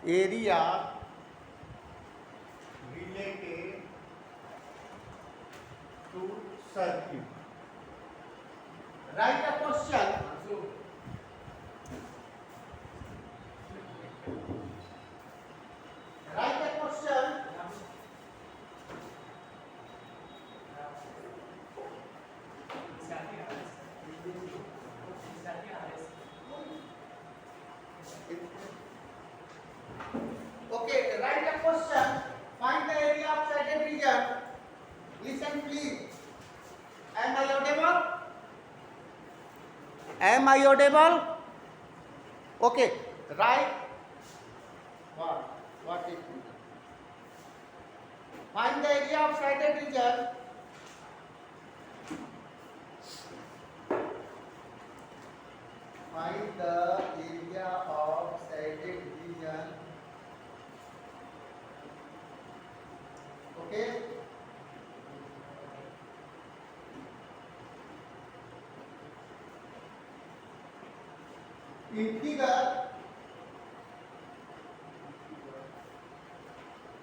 area related to circuit. Write a question. Write a question. Okay, write a question. Find the area of shaded region. Listen, please. Am I audible? Am I audible? Okay, write what is it? Find the area of shaded region. Find the area of shaded region. Okay. In figure,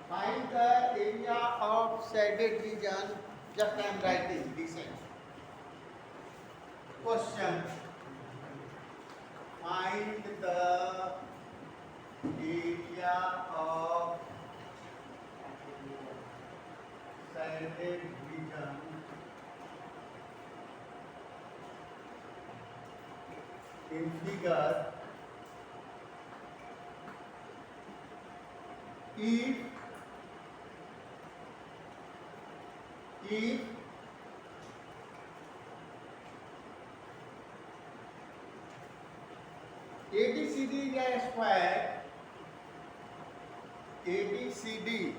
find the area of shaded region. Just I am writing. Listen. Question. Find the area of shaded region in figure if ABCD is a square, ABCD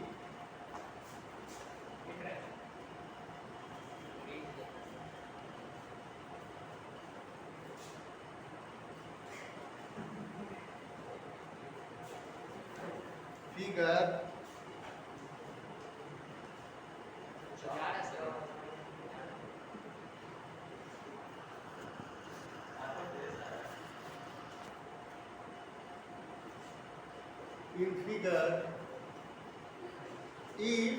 figure in figure if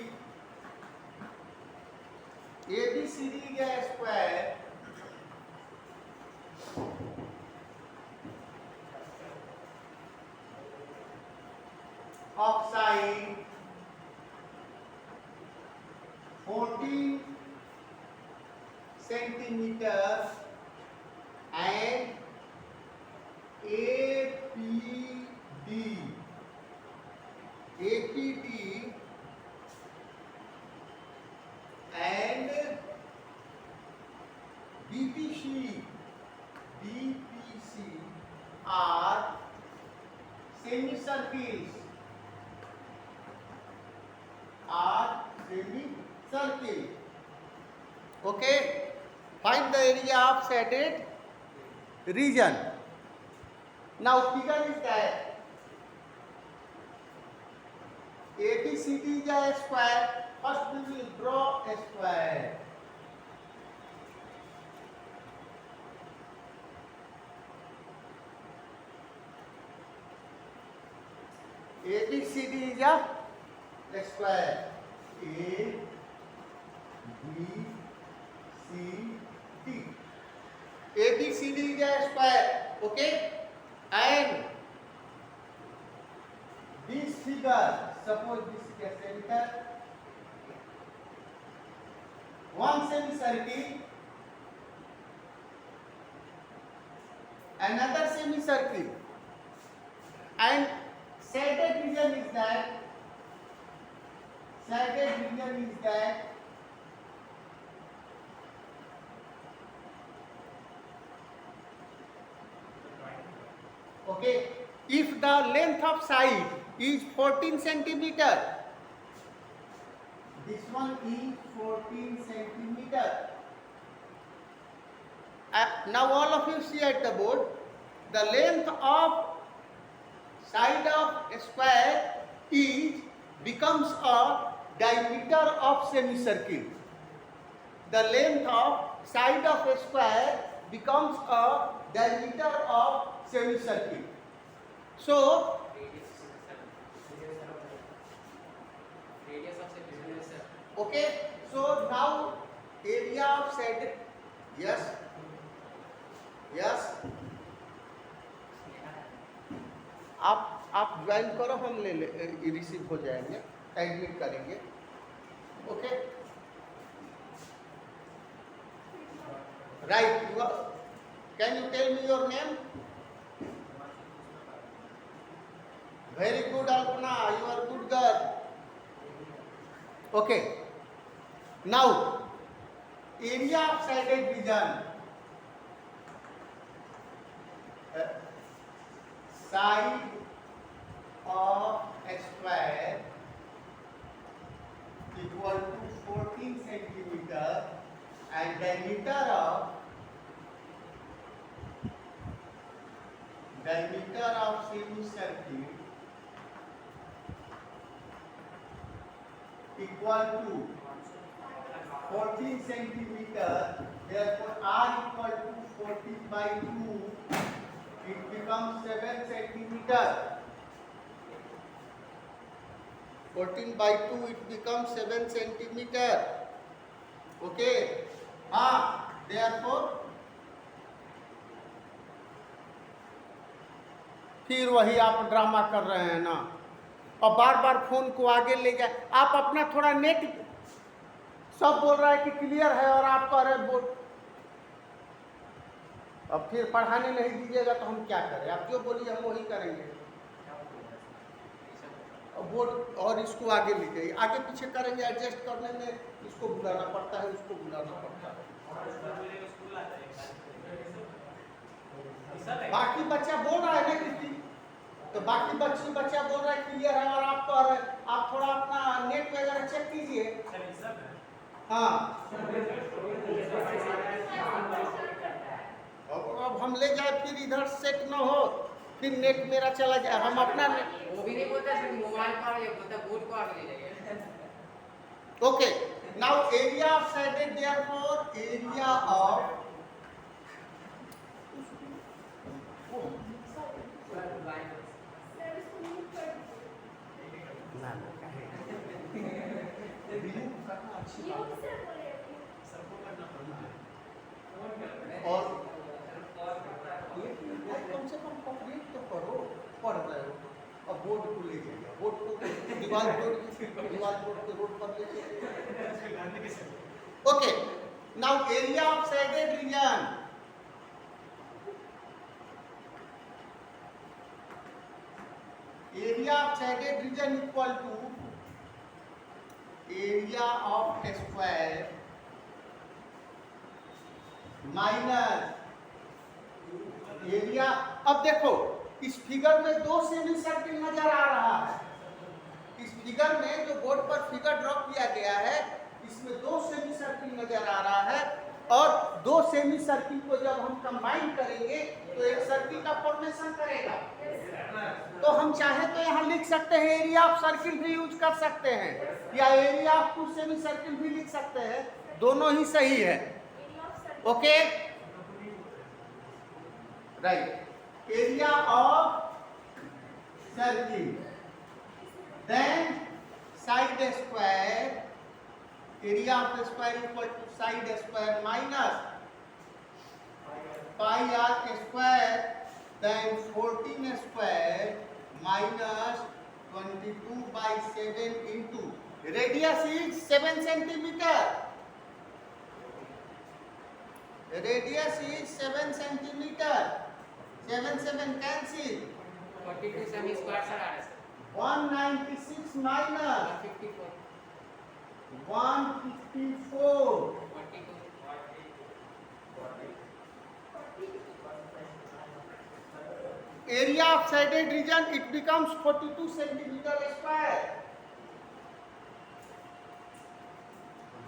ABCD is a square of side 14 centimeters and APD and BPC are semicircles. Okay. Find the area of shaded region. Now figure is that ABCD is a square. First we will draw a square. ABCD is a square. A, B, C, D. ABCD is a square. Okay? And this figure, suppose this is a center, one semicircle, another semicircle, and shaded region is that okay, if the length of side is 14 centimeter, this one is 14 centimeter. Now all of you see at the board, the length of side of a square is becomes a diameter of semicircle. The length of side of a square becomes a diameter of semicircle. So Radius of circle, sir. Okay, so now area of said, yes, yes, आप join करो, हम ले receive हो जाएंगे, admit करेंगे. Okay, right. Can you tell me your name? Very good Alpana, you are good girl. Okay, now area of shaded region, side of a square equal to 14 centimeter and diameter of semicircle equal to 14 centimeter, therefore r equal to 14 by 2, it becomes 7 centimeter. 14 by 2, it becomes 7 centimeter. Okay. Therefore फिर वही आप drama कर रहे हैं ना, और बार बार phone को आगे ले जाए. आप अपना थोड़ा नेट, सब बोल रहा है कि क्लियर है और आप कह रहे बोल. अब फिर पढ़ाने नहीं दीजिएगा तो हम क्या करें? आप जो बोलिए हम वही करेंगे. बोर्ड और इसको आगे ले जाइए, आगे पीछे करेंगे, एडजस्ट करने में इसको बुलाना पड़ता है, उसको बुलाना पड़ता है. बाकी बच्चा बोल रहा है ना किसी, तो बाकी बच्चा बोल रहा है क्लियर है, और आप कह रहे, आप थोड़ा अपना नेट वगैरह चेक कीजिए. हाँ, अब हम ले जाए फिर इधर सेट न हो, फिर नेट मेरा चला जाए. हम अपना वो भी नहीं बोलता सर, मोबाइल पर ये बोलता बोर्ड को आगे ले जाइए. Okay, now area of sided, therefore area of और कम से कम कंप्लीट तो करो, पढ़ रहे हो. अब बोर्ड को ले जाइए, बोर्ड को दीवार तोड़ के रोड पर ले जाइए. Okay, now area of shaded reason, area of shaded region equal to area of a square minus area. अब देखो इस फिगर में दो सेमी सर्किल नजर आ रहा है. इस फिगर में जो बोर्ड पर फिगर ड्रॉ किया गया है, इसमें दो सेमी सर्किल नजर आ रहा है, और दो सेमी सर्किल को जब हम कंबाइन करेंगे तो एक सर्किल का फॉर्मेशन करेगा. तो हम चाहे तो यहाँ लिख सकते हैं एरिया ऑफ सर्किल भी यूज कर सकते हैं, या area of two semi circle भी लिख सकते हैं, दोनों ही सही है. Okay, right. Area of circle, then side square, area of square equal to side square minus pi R square, then 14 square minus 22 by 7 into radius is 7 centimeter. Radius is 7 centimeter. 7 cancel. 42 semi square sir आ रहा है sir. 196 minus 154. 154. 42. Area of shaded region, it becomes 42 centimeter square.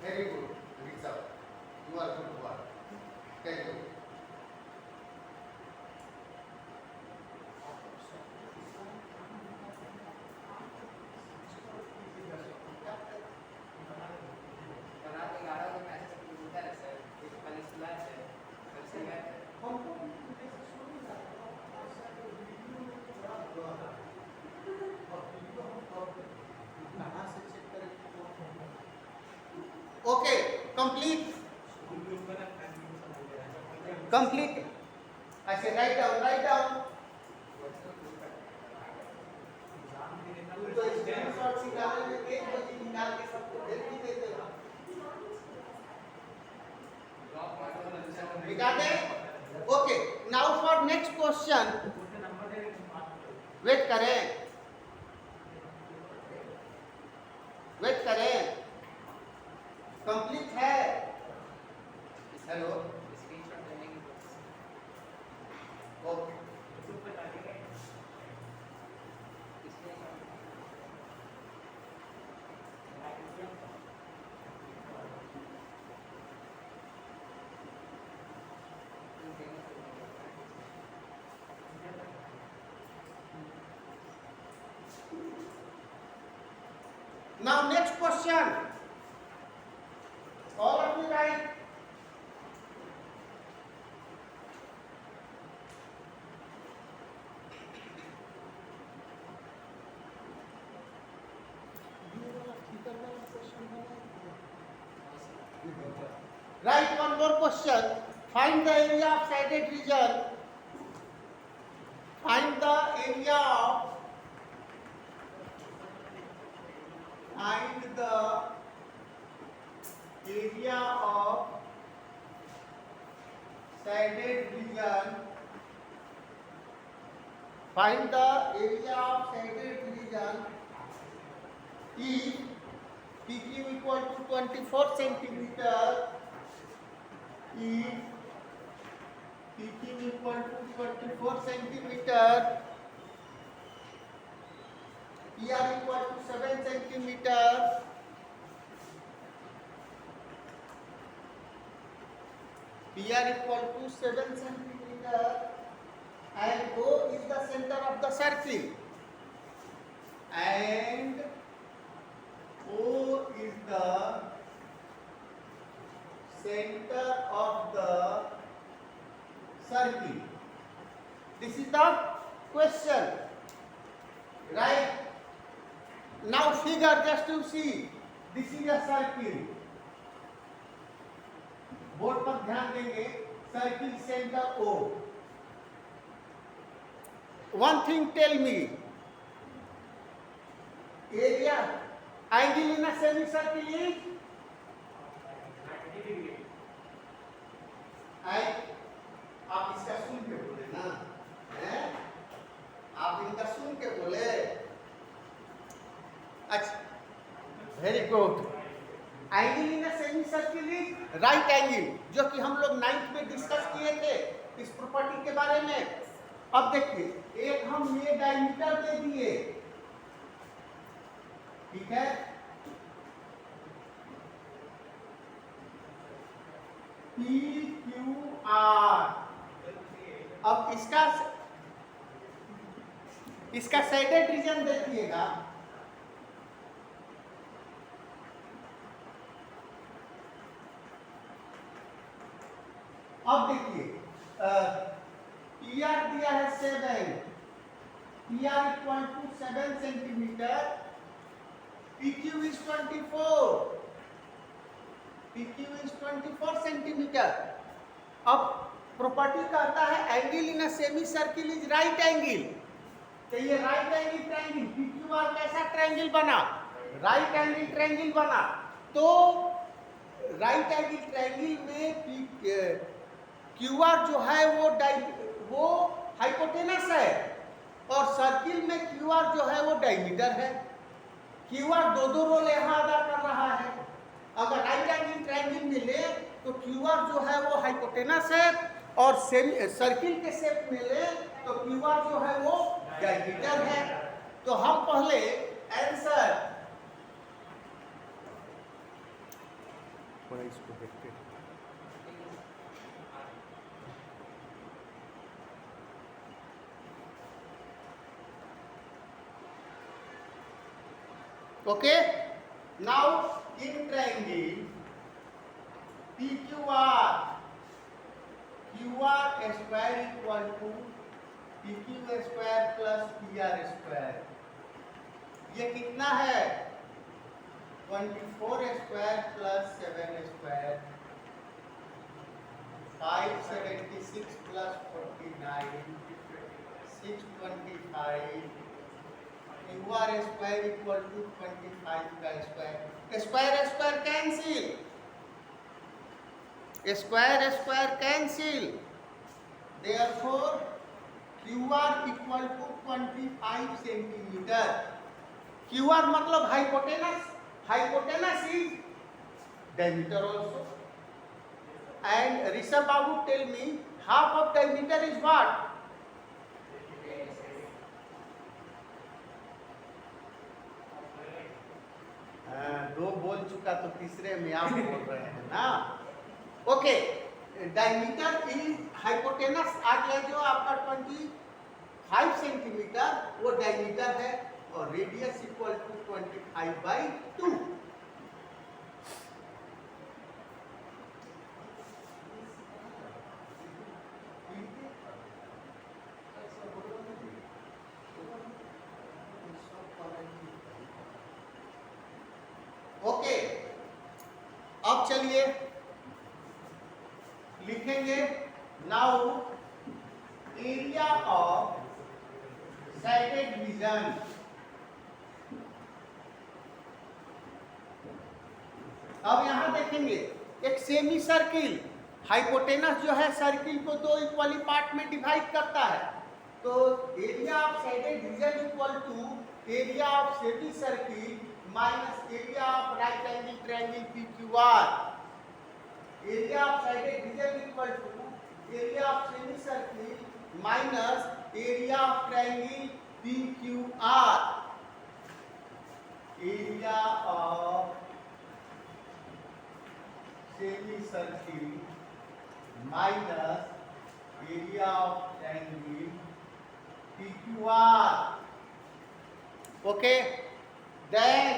Very good, Risa. You are good work. Thank you. रात 11 को message मिलता है sir, कल school है sir, कल से है. हमको कंप्लीट कंप्लीट ऐसे राइट डाउन तो स्क्रीनशॉट निकालने में 1 बजे निकाल के सबको भेज भी देते हो निकाल दे okay now for next question wait करें कंप्लीट है हेलो स्क्रीनशॉट लेने की कोशिश okay now next question all of you write write one more question find the area of shaded region find the area of shaded region find the area of shaded region if PQ equal to 24 centimeter if PQ equal to 24 centimeter PR equal to 7 centimeter PR equal to 7 centimeter and O is the center of the circle and O is the center of the circle. This is the question, right? Now figure just to see. This is a circle. Board पर ध्यान देंगे circle centre O. One thing tell me. Area angle in a semicircle is आप इसका सुन के बोले ना हैं? आप इनका सुन के बोले अच्छा very good angle in semi circle is right angle जो कि हम लोग 9th में डिस्कस किए थे इस प्रॉपर्टी के बारे में अब देखिए एक हम ये डायमीटर दे दिए ठीक है PQR अब इसका शेडेड रीजन देखिएगा अब देखिए PR दिया है 7 PR equal to 7 centimetre PQ is 24 PQ is 24 centimetre अब प्रॉपर्टी कहता है angle in a semi circle is right angle तो ये राइट एंगल ट्रायंगल PQR कैसा ट्रायंगल बना राइट एंगल ट्रायंगल बना तो राइट एंगल ट्रायंगल में QR जो है वो हाइपोटेनस है और सर्किल में QR जो है वो डायमीटर है QR दो रोल यहाँ अदा कर रहा है अगर राइट एंगल ट्रायंगल में ले तो QR जो है वो हाइपोटेनस है और सर्किल के शेप में ले तो QR जो है वो डायमीटर है तो हम पहले आंसर इसको देखते हैं okay now in triangle PQR QR square equal to PQ square plus PR square ये कितना है 24 square plus 7 square, 576 plus 49, 625, QR square equal to 25 का square square cancel, square cancel, therefore QR equal to 25 centimeter. QR मतलब hypotenuse is diameter also. And Rishabh Babu, tell me, half of diameter is what? दो बोल चुका तो तीसरे में आप बोल रहे हैं ना. ओके, डायमीटर इज हाइपोटेनस आ गया जो आपका 25 सेंटीमीटर, वो डायमीटर है, और रेडियस इक्वल टू 25/2. ओके, अब चलिए लिखेंगे. Now area of shaded vision. अब यहां देखेंगे एक सेमी सर्किल, हाइपोटेनस जो है सर्किल को दो इक्वली पार्ट में डिवाइड करता है. तो area of shaded region equal to area of semi circle minus area of right angle triangle PQR. Area of shaded region equal to area of semi circle minus area of triangle PQR. Area of semi circle minus area of triangle PQR. Okay, then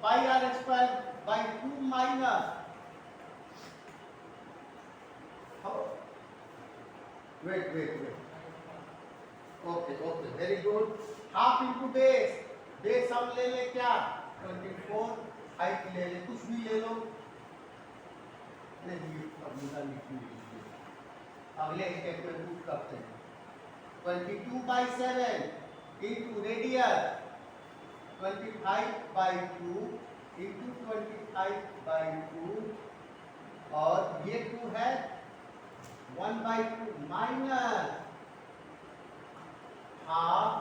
pi r square by 2 minus, wait, okay, very good. Half into base हम ले ले क्या 24, height ले ले, कुछ भी ले लो. नहीं, अब अगले स्टेप में पुट करते हैं. 22/7 into radius 25/2 into 25/2, और ये 2 है 1/2 माइनस हाफ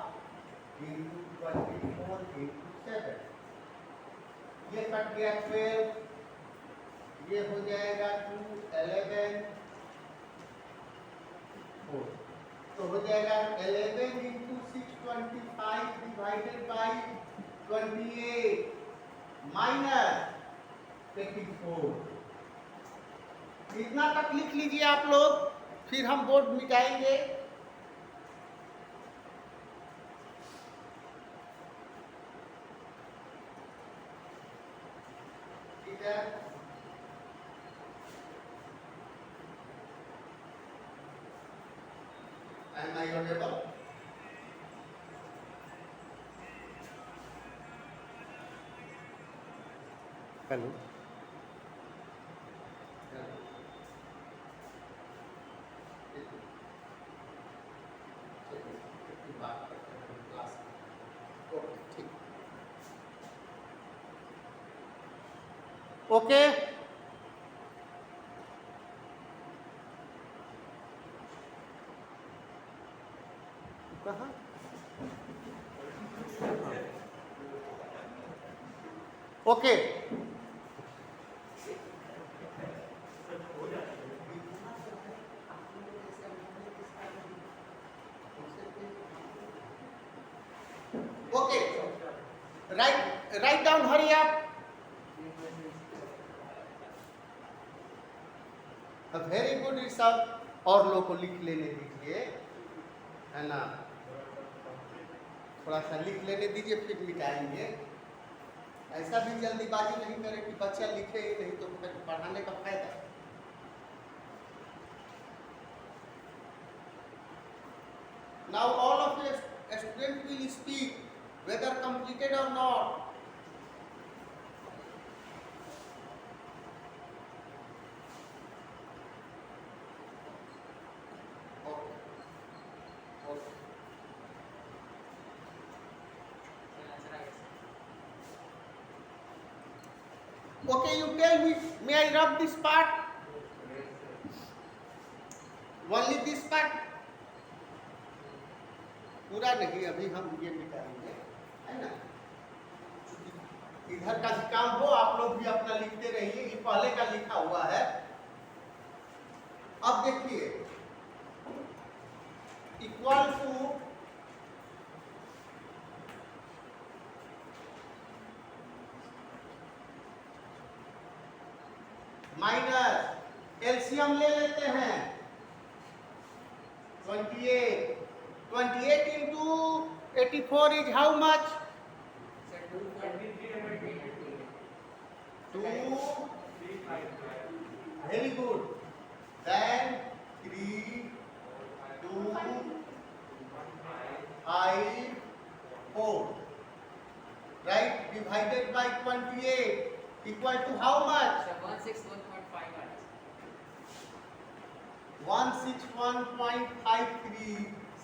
into 24 into 7. ये कट गया 12, ये हो जाएगा 2 11 4, तो हो जाएगा 11 into 625 divided by 28 minus 24. इतना तक लिख लीजिए आप लोग, फिर हम बोर्ड मिटाएंगे. ठीक है, am I audible? Hello, okay. कहाँ? ओके, ओके, राइट डाउन, हरी आप. वेरी गुड ऋषभ, और लोग को लिख लेने दीजिए, है ना. थोड़ा सा लिख लेने दीजिए, फिर मिटाएंगे. ऐसा भी जल्दीबाजी नहीं करें कि बच्चा लिखे ही नहीं, तो फिर पढ़ाने का फायदा. Now all of you students will speak whether completed or not. Answer आ गया sir. Okay, you tell me, may I rub this part? Only this part? पूरा नहीं, अभी हम ये मिटाएंगे, है ना? इधर का भी काम हो, आप लोग भी अपना लिखते रहिए, ये पहले का लिखा हुआ है। अब देखिए, इक्वल टू माइनस एलसीएम ले लेते हैं 28 28 into 84 is how much? Sir 2.3 2 very good, then 3 2 5 4, right, divided by 28 equal to how much? Sir 161.5 आ रहा है। 161.53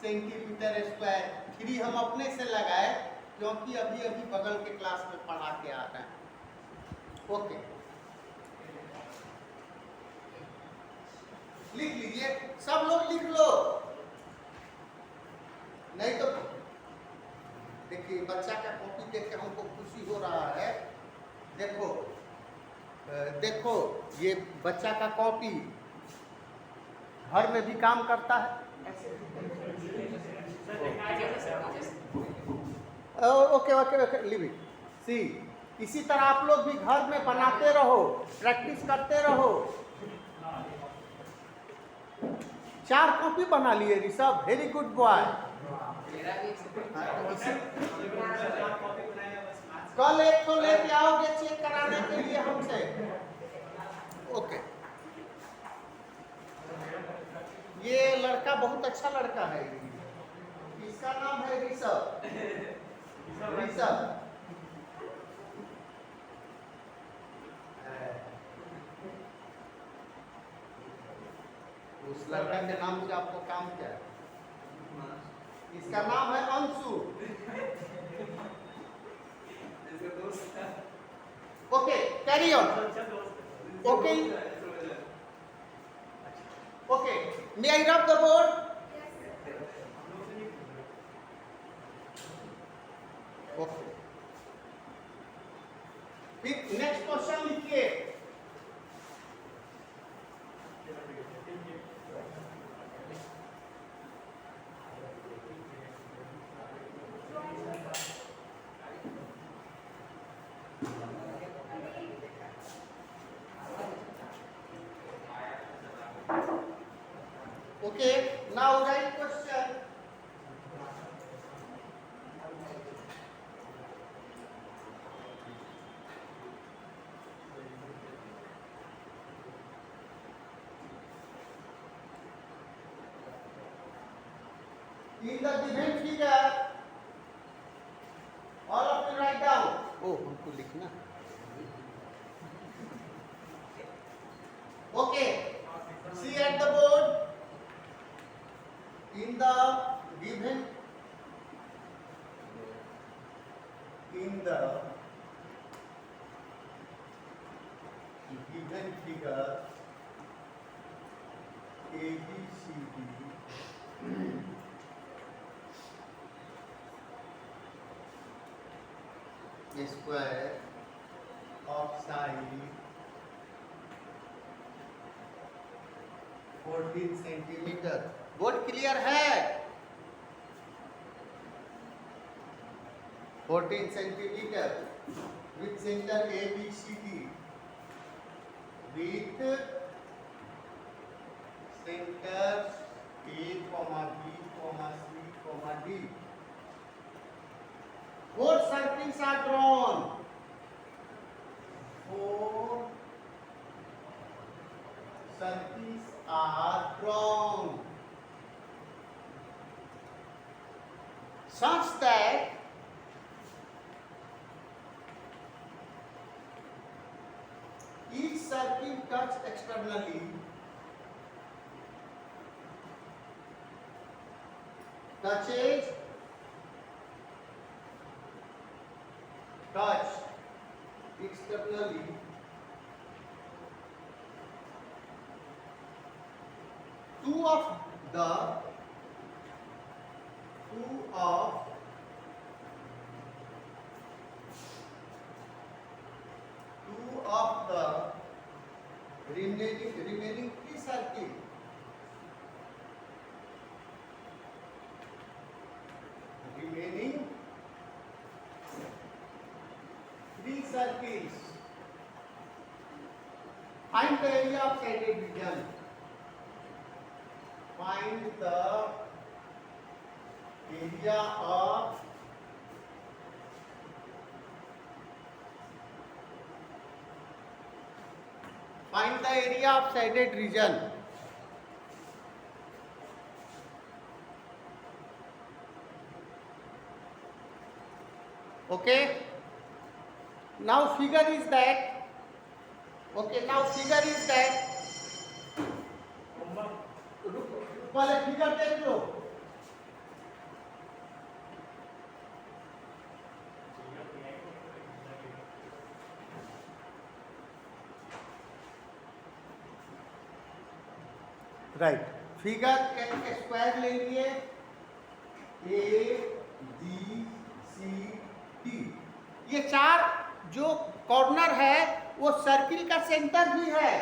सेंटीमीटर स्क्वायर। 3 हम अपने से लगाए क्योंकि अभी अभी बगल के क्लास में पढ़ा के आ रहे हैं। ओके, लिख लीजिए, सब लोग लिख लो, नहीं तो देखिए बच्चा का कॉपी देख के हमको खुशी हो रहा है। देखो देखो, ये बच्चा का कॉपी घर में भी काम करता है। Okay okay okay, leave it. See, इसी तरह आप लोग भी घर में बनाते रहो, प्रैक्टिस करते रहो। 4 कॉपी बना लिए ऋषभ, वेरी गुड बॉय। मेरा भी एक कल एक तो लेके आओगे चेक कराने के लिए हमसे। ओके, ये लड़का बहुत अच्छा लड़का है, इसका नाम है ऋषभ। ऋषभ, उस लड़का के नाम से आपको काम क्या है? इसका नाम है Anshu. Okay, carry on. Okay okay, मे आई रब द बोर्ड? ओके, फिर नेक्स्ट क्वेश्चन लिखिए। Okay, now write question. In the given figure, all of you write down. Oh, हमको लिखना। Okay, see at the board. In the given figure ABCD, square of side 14 centimetre. Board clear है? 14 centimetre with center ABCD, with centers A, B, C, D. 4 circles are drawn. 4 circles are drawn such that each circle touch externally touches, touch externally two of the remaining three circle. Remaining three circles. Find the area of shaded region. Find the area of shaded region. Okay. Now figure is that. Okay. Now figure is that. पहले figure देख लो. Right. Figure एक square ले लिए A B C D. ये चार जो corner है वो सर्किल का सेंटर भी है.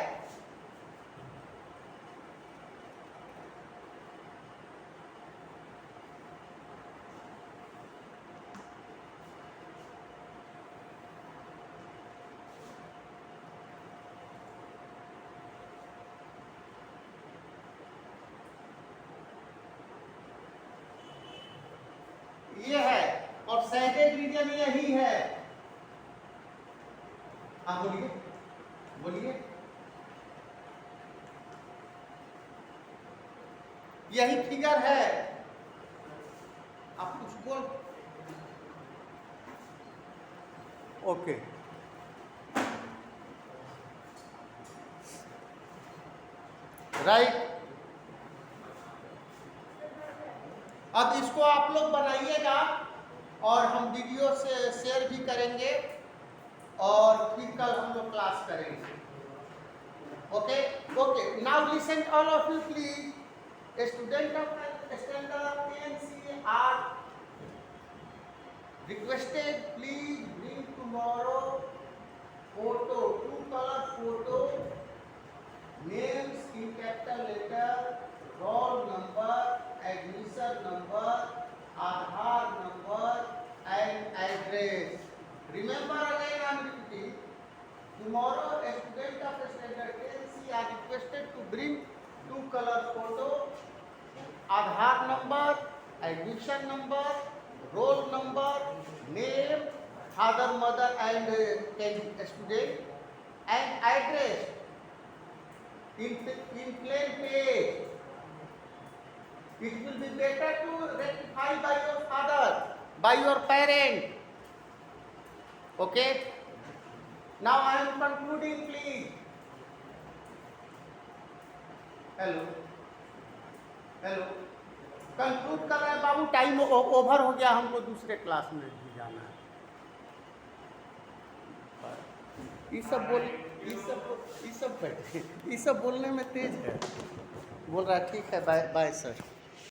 ये है और शैडेड रीजन यही है. हाँ बोलिए बोलिए. यही फिगर है. आप कुछ बोल. ओके. राइट. अब इसको आप लोग बनाइएगा और हम वीडियो से शेयर भी करेंगे और फिर कल हम लोग क्लास करेंगे. Okay okay. Now listen all of you please. Student of standard 10C are requested please bring tomorrow photo, 2 color photo, names in capital letter, roll number, admission number, Aadhaar number and address. Remember again I am repeating. Tomorrow a student of standard 10C are requested to bring 2 color photo, Aadhaar number, admission number, roll number, name, father, mother and student and address in plain page. It will be better to rectify by your father, by your parent. Okay? Now I am concluding, please. Hello? Hello? Conclude कर रहे हैं बाबू. Time over हो गया, हमको दूसरे class में भी जाना है. ये सब बोलने में तेज है. बोल रहा है ठीक है. Bye bye sir.